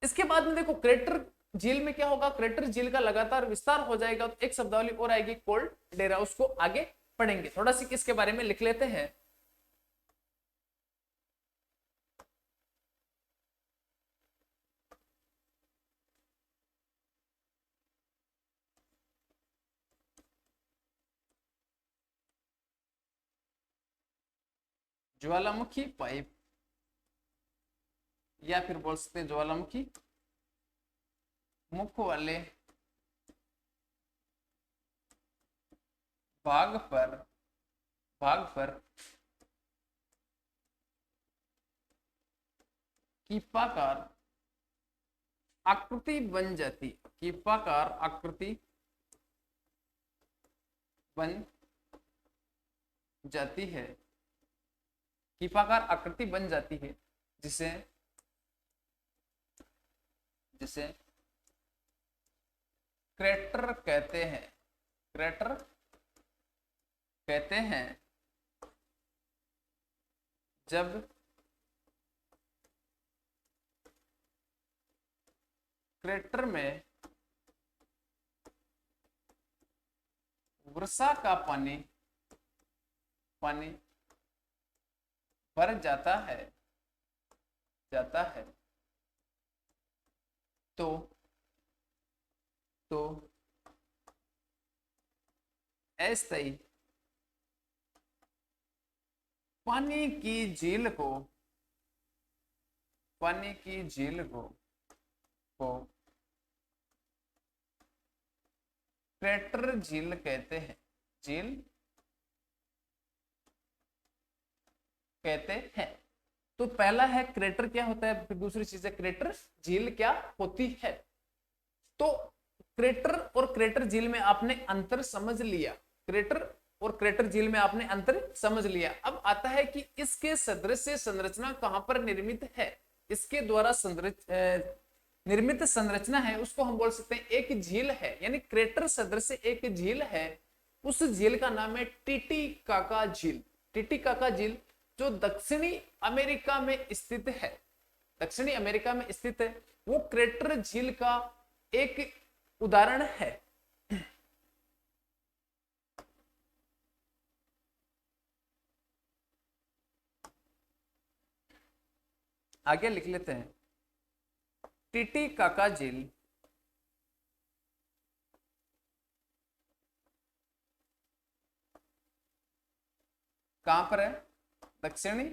इसके बाद में देखो क्रेटर झील में क्या होगा? क्रेटर झील का लगातार विस्तार हो जाएगा तो एक शब्दावली और आएगी कोल्डेरा, उसको आगे पढ़ेंगे। थोड़ा सी इसके बारे में लिख लेते हैं। ज्वालामुखी पाइप या फिर बोल सकते हैं ज्वालामुखी मुख वाले भाग पर कीपाकार आकृति बन जाती, कीपाकार आकृति बन जाती है, कीपाकार आकृति बन जाती है जिसे जिसे क्रेटर कहते हैं। क्रेटर कहते हैं जब क्रेटर में वर्षा का पानी भर जाता है तो अस्थायी पानी की झील को क्रेटर झील कहते हैं। झील कहते हैं। तो पहला है क्रेटर क्या होता है, फिर दूसरी चीज है क्रेटर झील क्या होती है। तो क्रेटर और क्रेटर झील में आपने अंतर समझ लिया। क्रेटर और क्रेटर झील में आपने अंतर समझ लिया। अब आता है कि इसके सदृश संरचना कहां पर निर्मित है। इसके द्वारा निर्मित संरचना है उसको हम बोल सकते हैं एक झील है, यानी क्रेटर सदृश एक झील है। उस झील का नाम है टीटीकाका झील। टीटीकाका झील जो दक्षिणी अमेरिका में स्थित है, दक्षिणी अमेरिका में स्थित है, वो क्रेटर झील का एक उदाहरण है। आगे लिख लेते हैं। टीटीकाका झील कहां पर है? दक्षिणी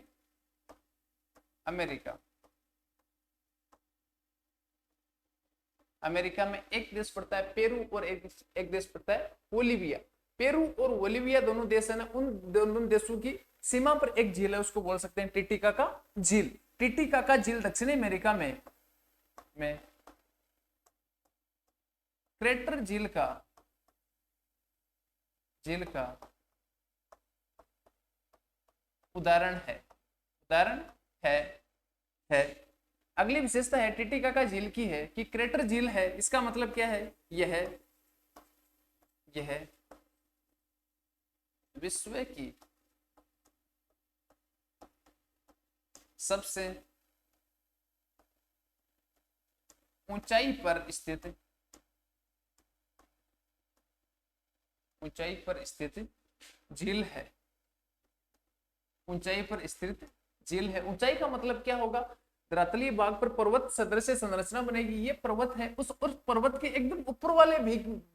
अमेरिका। अमेरिका में एक देश पड़ता है पेरू और एक देश पड़ता है बोलिविया। पेरू और बोलिविया दोनों देश है ना, उन दोनों देशों की सीमा पर एक झील है, उसको बोल सकते हैं टीटीकाका झील। टीटीकाका झील दक्षिणी अमेरिका में क्रेटर झील का उदाहरण है। अगली विशेषता है टीटीकाका झील की है कि क्रेटर झील है। इसका मतलब क्या है? यह विश्व की सबसे ऊंचाई पर स्थित, ऊंचाई पर स्थित झील है, ऊंचाई पर स्थित झील है। ऊंचाई का मतलब क्या होगा, धरातलीय भाग पर पर्वत सदृश संरचना बनेगी। ये पर्वत है, उस पर्वत के एकदम ऊपर वाले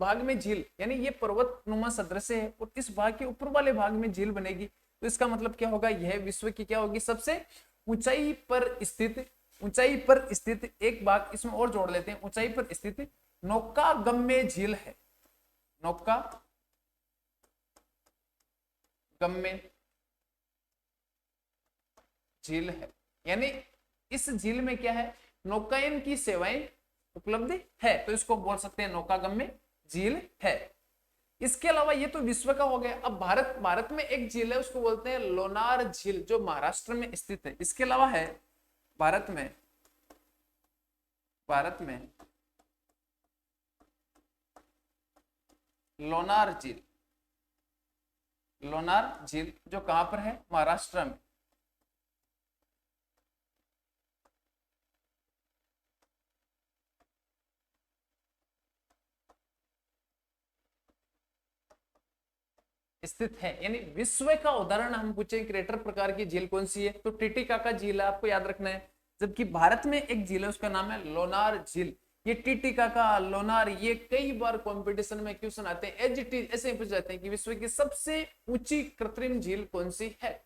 भाग में झील, यानी ये पर्वत नुमा सदृश है और इस भाग के ऊपर वाले भाग में झील बनेगी। तो इसका मतलब क्या होगा, यह विश्व की क्या होगी, सबसे ऊंचाई पर स्थित, ऊंचाई पर स्थित एक भाग इसमें और जोड़ लेते हैं, ऊंचाई पर स्थित नौकागम्य झील है, नौकागम्य झील है। यानी इस झील में क्या है, नौकायन की सेवाएं उपलब्ध है, तो इसको बोल सकते हैं नौकागम्य झील है। इसके अलावा ये तो विश्व का हो गया। अब भारत में एक झील है, उसको बोलते हैं लोनार झील, जो महाराष्ट्र में स्थित है। इसके अलावा है भारत में लोनार झील, लोनार झील जो कहां पर है, महाराष्ट्र में। स्थित है। यानी विश्व का उदाहरण हम पूछे क्रेटर प्रकार की झील कौन सी है, तो टिटिकाका झील है, आपको याद रखना है। जबकि भारत में एक झील है, उसका नाम है लोनार झील। ये टिटिकाका, लोनार, ये कई बार कंपटीशन में क्वेश्चन आते हैं, एज इट इज ऐसे पूछ जाते हैं कि विश्व की सबसे ऊंची कृत्रिम झील कौन सी है,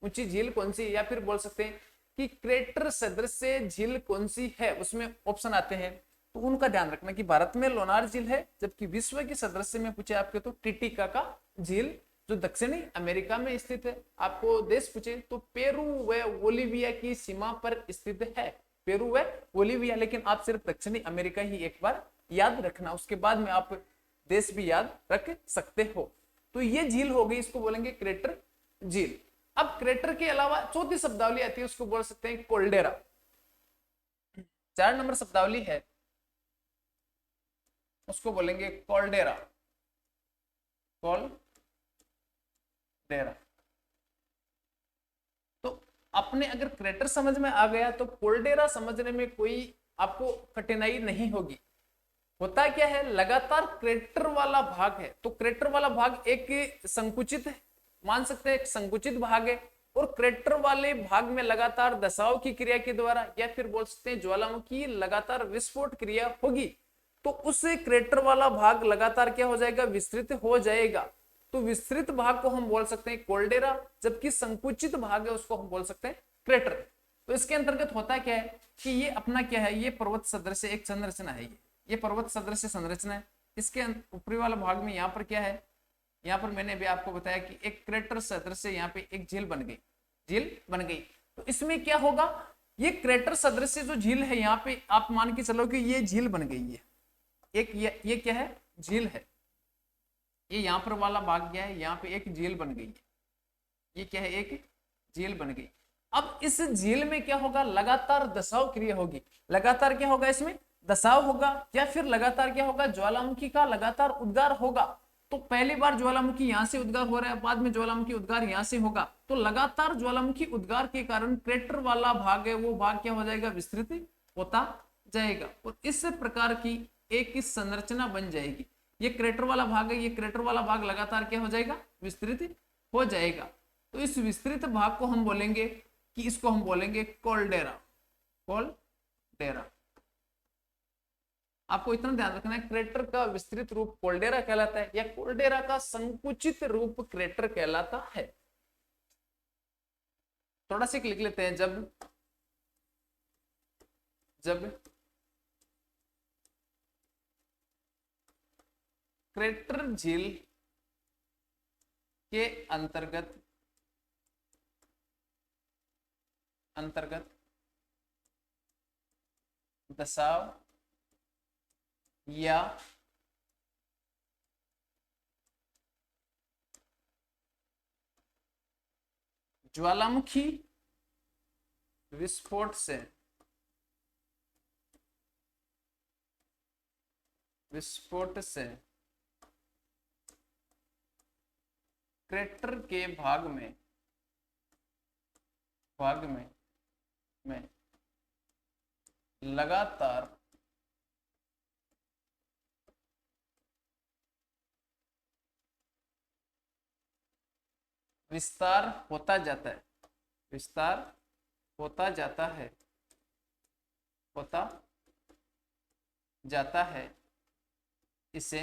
ऊंची झील कौन सी है, या फिर बोल सकते हैं कि क्रेटर सदृश झील कौन सी है, उसमें ऑप्शन आते हैं। तो उनका ध्यान रखना कि भारत में लोनार झील है, जबकि विश्व की सदृश में पूछे आपके तो टिटिकाका झील जो दक्षिणी अमेरिका में स्थित है। आपको देश पूछे तो पेरू व बोलिविया की सीमा पर स्थित है, पेरू व बोलिविया। लेकिन आप सिर्फ दक्षिणी अमेरिका ही एक बार याद रखना, उसके बाद में आप देश भी याद रख सकते हो। तो ये झील हो गई, इसको बोलेंगे क्रेटर झील। अब क्रेटर के अलावा चौथी शब्दावली आती है, उसको बोल सकते हैं कोल्डेरा। 4 नंबर शब्दावली है, उसको बोलेंगे कोल्डेरा, कोल्डेरा। तो अपने अगर क्रेटर समझ में आ गया तो कोल्डेरा समझने में कोई आपको कठिनाई नहीं होगी। होता क्या है, लगातार क्रेटर वाला भाग है, तो क्रेटर वाला भाग एक संकुचित है, मान सकते हैं एक संकुचित भाग है, और क्रेटर वाले भाग में लगातार दबाव की क्रिया के द्वारा या फिर बोल सकते हैं ज्वालामुखी लगातार विस्फोट क्रिया होगी, तो उस क्रेटर वाला भाग लगातार क्या हो जाएगा, विस्तृत हो जाएगा। तो विस्तृत भाग को हम बोल सकते हैं कोल्डेरा, जबकि संकुचित भाग है उसको हम बोल सकते हैं क्रेटर। तो इसके अंतर्गत होता क्या है कि ये अपना क्या है, ये पर्वत सदृश एक संरचना है, ये पर्वत सदृश संरचना है। इसके ऊपरी वाला भाग में यहाँ पर क्या है, यहाँ पर मैंने भी आपको बताया कि एक क्रेटर सदृश यहाँ पे एक झील बन गई, तो इसमें क्या होगा, ये क्रेटर सदृश जो झील है, यहाँ पे आप मान के चलो कि ये झील बन गई है, एक ये क्या है, झील है। ये यहाँ पर वाला भाग क्या है, यहाँ पे एक झील बन गई है, ये क्या है, एक झील बन गई। अब इस झील में क्या होगा, लगातार दबाव क्रिया होगी, लगातार क्या होगा, इसमें दबाव होगा, या फिर लगातार क्या होगा, ज्वालामुखी का लगातार उद्गार होगा। तो पहली बार ज्वालामुखी यहाँ से उद्गार हो रहा है, बाद में ज्वालामुखी उद्गार यहाँ से होगा, तो लगातार ज्वालामुखी उद्गार के कारण क्रेटर वाला भाग है, वो भाग क्या हो जाएगा, विस्तृत होता जाएगा, और इस प्रकार की एक संरचना बन जाएगी। ये क्रेटर वाला भाग है, ये क्रेटर वाला भाग लगातार क्या हो जाएगा, विस्तृत हो जाएगा। तो इस विस्तृत भाग को हम बोलेंगे कि इसको हम बोलेंगे कोल्डेरा, कोल्डेरा। आपको इतना ध्यान रखना है, क्रेटर का विस्तृत रूप कोल्डेरा कहलाता है, या कोल्डेरा का संकुचित रूप क्रेटर कहलाता है। थोड़ा सा लिख लेते हैं, जब क्रेटर झील के अंतर्गत दबाव या ज्वालामुखी विस्फोट से क्रेटर के भाग में लगातार विस्तार होता जाता है, विस्तार होता जाता है, इसे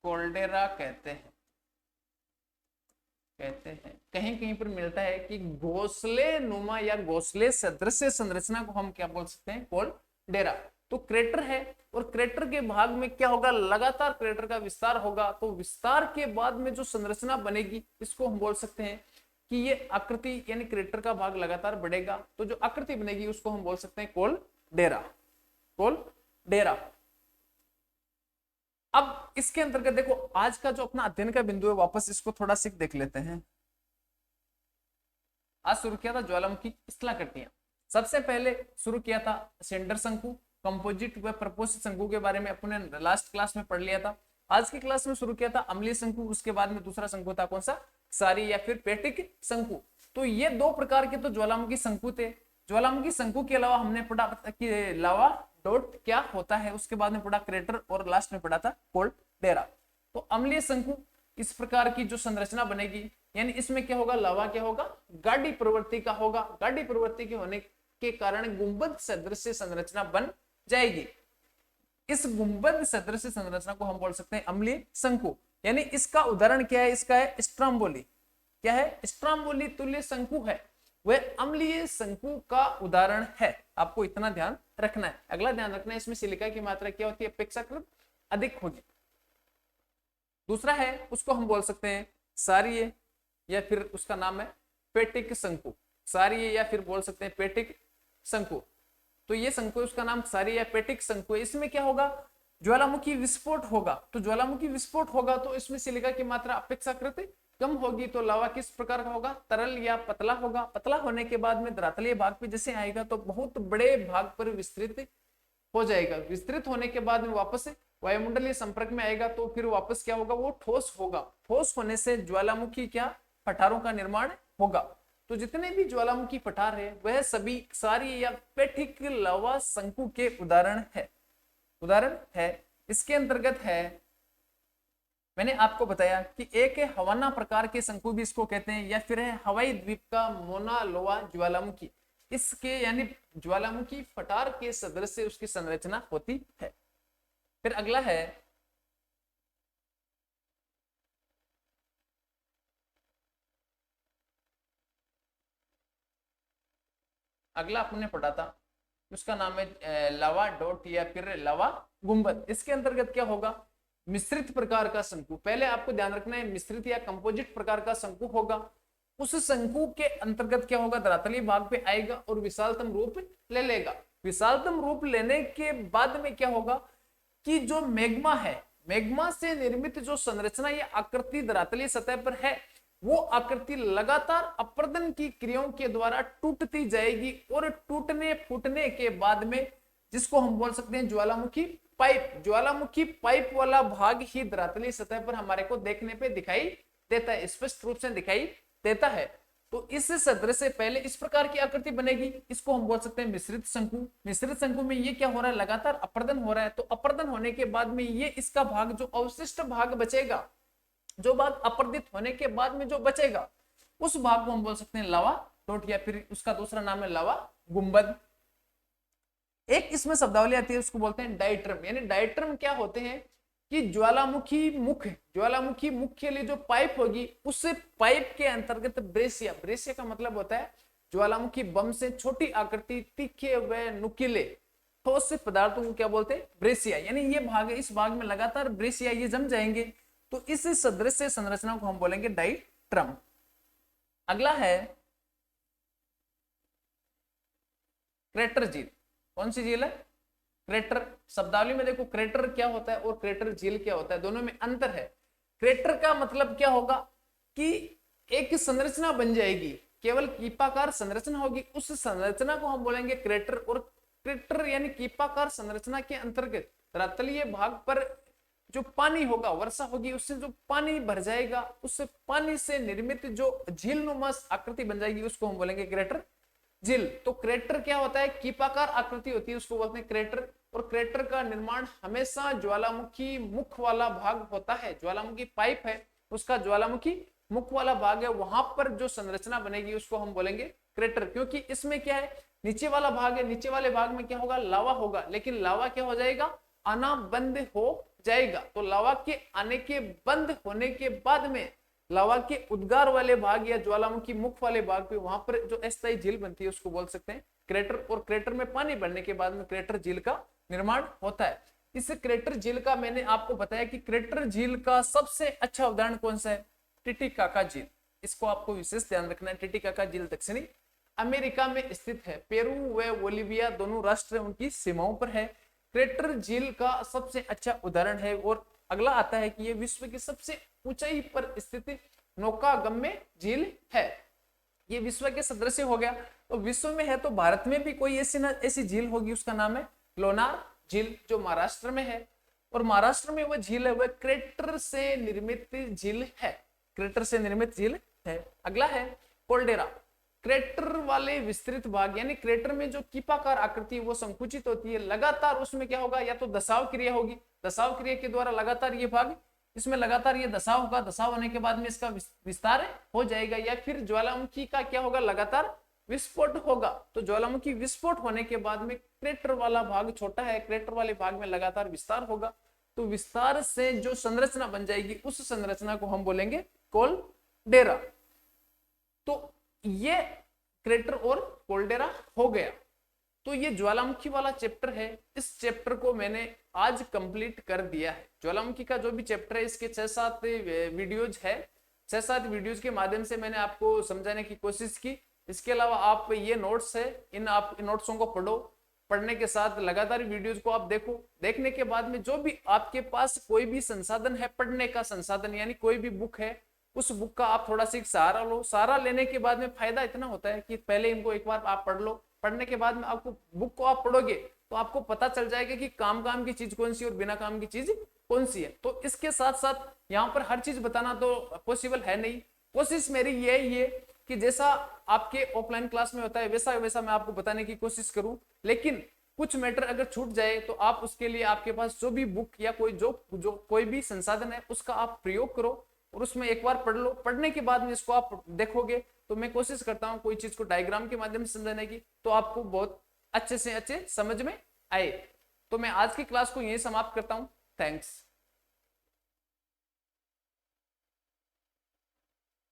कोल्डेरा कहते हैं। कहीं कहीं पर मिलता है कि घोंसले नुमा या घोंसले सदृश संरचना को हम क्या बोल सकते हैं, कोल्डेरा। तो क्रेटर है और क्रेटर के भाग में क्या होगा, लगातार क्रेटर का विस्तार होगा। तो विस्तार के बाद में जो संरचना बनेगी इसको हम बोल सकते हैं कि ये आकृति, यानी क्रेटर का भाग लगातार बढ़ेगा तो जो आकृति बनेगी उसको हम बोल सकते हैं कोल्डेरा, कोल्डेरा। अब इसके अंतर्गत देखो आज का जो अपना अध्ययन का बिंदु है, वापस इसको थोड़ा सी देख लेते हैं। आज शुरू किया था ज्वालामुखी स्थलाकृतियां। सबसे पहले शुरू किया था सेंटर शंकु, कंपोजिट व प्रपोजिट शंकु के बारे में अपने लास्ट क्लास में पढ़ लिया था। आज की क्लास में शुरू किया था अम्लीय शंकु, उसके बाद में दूसरा शंकु था कौन सा, क्षारीय या फिर पेटिक शंकु। तो ये दो प्रकार के तो ज्वालामुखी शंकु थे। ज्वालामुखी शंकु के अलावा हमने पढ़ा कि लावा डॉट क्या होता है, उसके बाद में पढ़ा क्रेटर और लास्ट में पढ़ा था कोल्डेरा। तो अम्लीय शंकु इस प्रकार की जो संरचना बनेगी, यानी इसमें क्या होगा, लावा क्या होगा, गाढ़ी प्रवृत्ति का होगा। गाढ़ी प्रवृत्ति के होने के कारण गुंबद सदृश संरचना बन जाएगी। इस गुंबद सदृश संरचना को हम बोल सकते हैं अम्लीय शंकु। यानी इसका उदाहरण क्या है, इसका है स्ट्राम्बोली। क्या है, स्ट्राम्बोली तुल्य शंकु है, वह अम्लीय शंकु का उदाहरण है। आपको इतना ध्यान रखना है। अगला ध्यान रखना है, इसमें सिलिका की मात्रा क्या होती है, अपेक्षाकृत अधिक होगी। दूसरा है उसको हम बोल सकते हैं क्षारीय या फिर उसका नाम है पेटिक शंकु। क्षारीय या फिर बोल सकते हैं पेटिक शंकु। तो ये शंकु, उसका नाम क्षारीय या पेटिक शंकु है। इसमें क्या होगा, ज्वालामुखी विस्फोट होगा। तो ज्वालामुखी विस्फोट होगा तो इसमें सिलिका की मात्रा अपेक्षाकृत कम होगी। तो लावा किस प्रकार का होगा, तरल या पतला होगा। पतला होने के बाद में धरातलीय भाग पे जैसे आएगा तो बहुत बड़े भाग पर विस्तृत हो जाएगा। विस्तृत होने के बाद में वापस वायुमंडलीय संपर्क में आएगा तो फिर वापस क्या होगा, वो ठोस होगा। ठोस होने से ज्वालामुखी क्या, पठारों का निर्माण होगा। तो जितने भी ज्वालामुखी पठार है वह सभी क्षारीय या पेटिक लावा शंकु के उदाहरण है। इसके अंतर्गत है, मैंने आपको बताया कि एक है हवाना प्रकार के शंकु भी इसको कहते हैं, या फिर है हवाई द्वीप का मोना लोवा ज्वालामुखी। इसके यानी ज्वालामुखी पठार के सदृश से उसकी संरचना होती है। फिर अगला है अगला अपने पढ़ा था, उसका नाम है लावा डॉट या फिर लावा गुंबद। इसके अंतर्गत क्या होगा, मिश्रित प्रकार का शंकु। पहले आपको ध्यान रखना है, मिश्रित या कंपोजिट प्रकार का शंकु होगा। उस शंकु के अंतर्गत क्या होगा, धरातलीय भाग पे आएगा और विशालतम रूप ले लेगा। विशालतम रूप लेने के बाद में क्या होगा कि जो मैग्मा है, मैग्मा से निर्मित जो संरचना या आकृति धरातलीय सतह पर है, वो आकृति लगातार अपर्दन की क्रियाओं के द्वारा टूटती जाएगी और टूटने फूटने के बाद में जिसको हम बोल सकते हैं ज्वालामुखी पाइप। ज्वालामुखी पाइप वाला भाग ही धरातलीय सतह पर हमारे को देखने पे दिखाई देता है, स्पष्ट रूप से दिखाई देता है। तो इस सदृश से पहले इस प्रकार की आकृति बनेगी, इसको हम बोल सकते हैं मिश्रित शंकु। मिश्रित शंकु में ये क्या हो रहा है, लगातार अपर्दन हो रहा है। तो अपर्दन होने के बाद में ये इसका भाग, जो अवशिष्ट भाग बचेगा, जो भाग अपर्दित होने के बाद में जो बचेगा, उस भाग को हम बोल सकते हैं लावा डॉट या फिर उसका दूसरा नाम है लावा गुंबद। एक इसमें शब्दावली आती है, उसको बोलते हैं डायट्रम। यानी डायट्रम क्या होते हैं कि ज्वालामुखी मुख के लिए जो पाइप होगी, उस पाइप के अंतर्गत ब्रेसिया। ब्रेसिया का मतलब होता है ज्वालामुखी बम से छोटी आकृति, तीखे व नुकीले ठोस पदार्थों को क्या बोलते हैं, ब्रेसिया। यानी ये भाग है, इस भाग में लगातार ब्रेसिया ये जम जाएंगे, तो इस सदृश संरचना को हम बोलेंगे डायट्रम। अगला है क्रेटर झील। कौन सी झील है, क्रेटर। शब्दावली में देखो क्रेटर क्या होता है और क्रेटर झील क्या होता है, दोनों में अंतर है। क्रेटर का मतलब क्या होगा कि एक संरचना बन जाएगी, केवल कीपाकार संरचना होगी, उस संरचना को हम बोलेंगे क्रेटर। और क्रेटर यानी कीपाकार संरचना के अंतर्गत धरातलीय भाग पर जो पानी होगा, वर्षा होगी, उससे जो पानी भर जाएगा, उस पानी से निर्मित जो झील नुमा आकृति बन जाएगी, उसको हम बोलेंगे क्रेटर झील। तो क्रेटर क्या होता है, कीपाकार आकृति होती है, उसको बोलते हैं क्रेटर। और क्रेटर का निर्माण हमेशा ज्वालामुखी मुख वाला भाग होता है। ज्वालामुखी पाइप है, उसका ज्वालामुखी मुख वाला भाग है, वहां पर जो संरचना बनेगी उसको हम बोलेंगे क्रेटर। क्योंकि इसमें क्या है, नीचे वाला भाग है, नीचे वाले भाग में क्या होगा, लावा होगा, लेकिन लावा क्या हो जाएगा, आना बंद हो जाएगा। तो लावा के आने के बंद होने के बाद में लावा के उद्गार वाले भाग या ज्वालामुखी मुख वाले भाग पे वहां पर जो अस्थायी झील बनती है उसको बोल सकते हैं क्रेटर। और क्रेटर में पानी भरने के बाद में क्रेटर झील का निर्माण होता है। इस क्रेटर झील का मैंने आपको बताया कि क्रेटर झील का सबसे अच्छा उदाहरण कौन सा है, टिटिकाका झील। इसको आपको विशेष ध्यान रखना है। टिटिकाका झील दक्षिणी अमेरिका में स्थित है, पेरू व बोलिविया दोनों राष्ट्र उनकी सीमाओं पर है। क्रेटर झील का सबसे अच्छा उदाहरण है। और अगला आता है कि यह विश्व की सबसे ऊंचाई पर स्थित नौकागम्य झील है। ये विश्व के सदृश हो गया। तो विश्व में है तो भारत में भी कोई ऐसी झील होगी, उसका नाम है लोनार झील, जो महाराष्ट्र में है। और महाराष्ट्र में वह झील है वह क्रेटर से निर्मित झील है, क्रेटर से निर्मित झील है। अगला है कोल्डेरा। क्रेटर वाले विस्तृत भाग यानी क्रेटर में जो कीपाकार आकृति वो संकुचित होती है, लगातार उसमें क्या होगा, या तो दसाव क्रिया होगी, दसाव क्रिया के द्वारा लगातार ये भाग, इसमें लगातार ये दसाव होगा, दसाव होने के बाद में इसका विस्तार हो जाएगा, या फिर ज्वालामुखी का क्या होगा, लगातार विस्फोट होगा। तो ज्वालामुखी विस्फोट होने के बाद में क्रेटर वाला भाग छोटा है, क्रेटर वाले भाग में लगातार विस्तार होगा। तो विस्तार से जो संरचना बन जाएगी उस संरचना को हम बोलेंगे कोल्डेरा। तो ये क्रेटर और कोल्डेरा हो गया। तो ये ज्वालामुखी वाला चैप्टर है। इस चैप्टर को मैंने आज कंप्लीट कर दिया है। ज्वालामुखी का जो भी चैप्टर है इसके 6-7 वीडियोज है, 6-7 वीडियोज के माध्यम से मैंने आपको समझाने की कोशिश की। इसके अलावा आप ये नोट्स है, आप इन नोट्सों को पढ़ो, पढ़ने के साथ लगातार वीडियोज को आप देखो। देखने के बाद में जो भी आपके पास कोई भी संसाधन है, पढ़ने का संसाधन यानी कोई भी बुक है, उस बुक का आप थोड़ा सा सहारा लो। सहारा लेने के बाद में फायदा इतना होता है कि पहले इनको एक बार आप पढ़ लो, पढ़ने के बाद में आपको बुक को आप पढ़ोगे तो आपको पता चल जाएगा कि काम की चीज कौन सी और बिना काम की चीज कौन सी है। तो इसके साथ साथ यहाँ पर हर चीज बताना तो पॉसिबल है नहीं। कोशिश मेरी यही है कि जैसा आपके ऑफलाइन क्लास में होता है वैसा वैसा मैं आपको बताने की कोशिश करूं। लेकिन कुछ मैटर अगर छूट जाए तो आप उसके लिए आपके पास जो भी बुक या जो कोई भी संसाधन है उसका आप प्रयोग करो और उसमें एक बार पढ़ लो। पढ़ने के बाद में इसको आप देखोगे तो मैं कोशिश करता हूं कोई चीज को डायग्राम के माध्यम से समझाने की, तो आपको बहुत अच्छे से अच्छे समझ में आए। तो मैं आज की क्लास को यही समाप्त करता हूं। थैंक्स।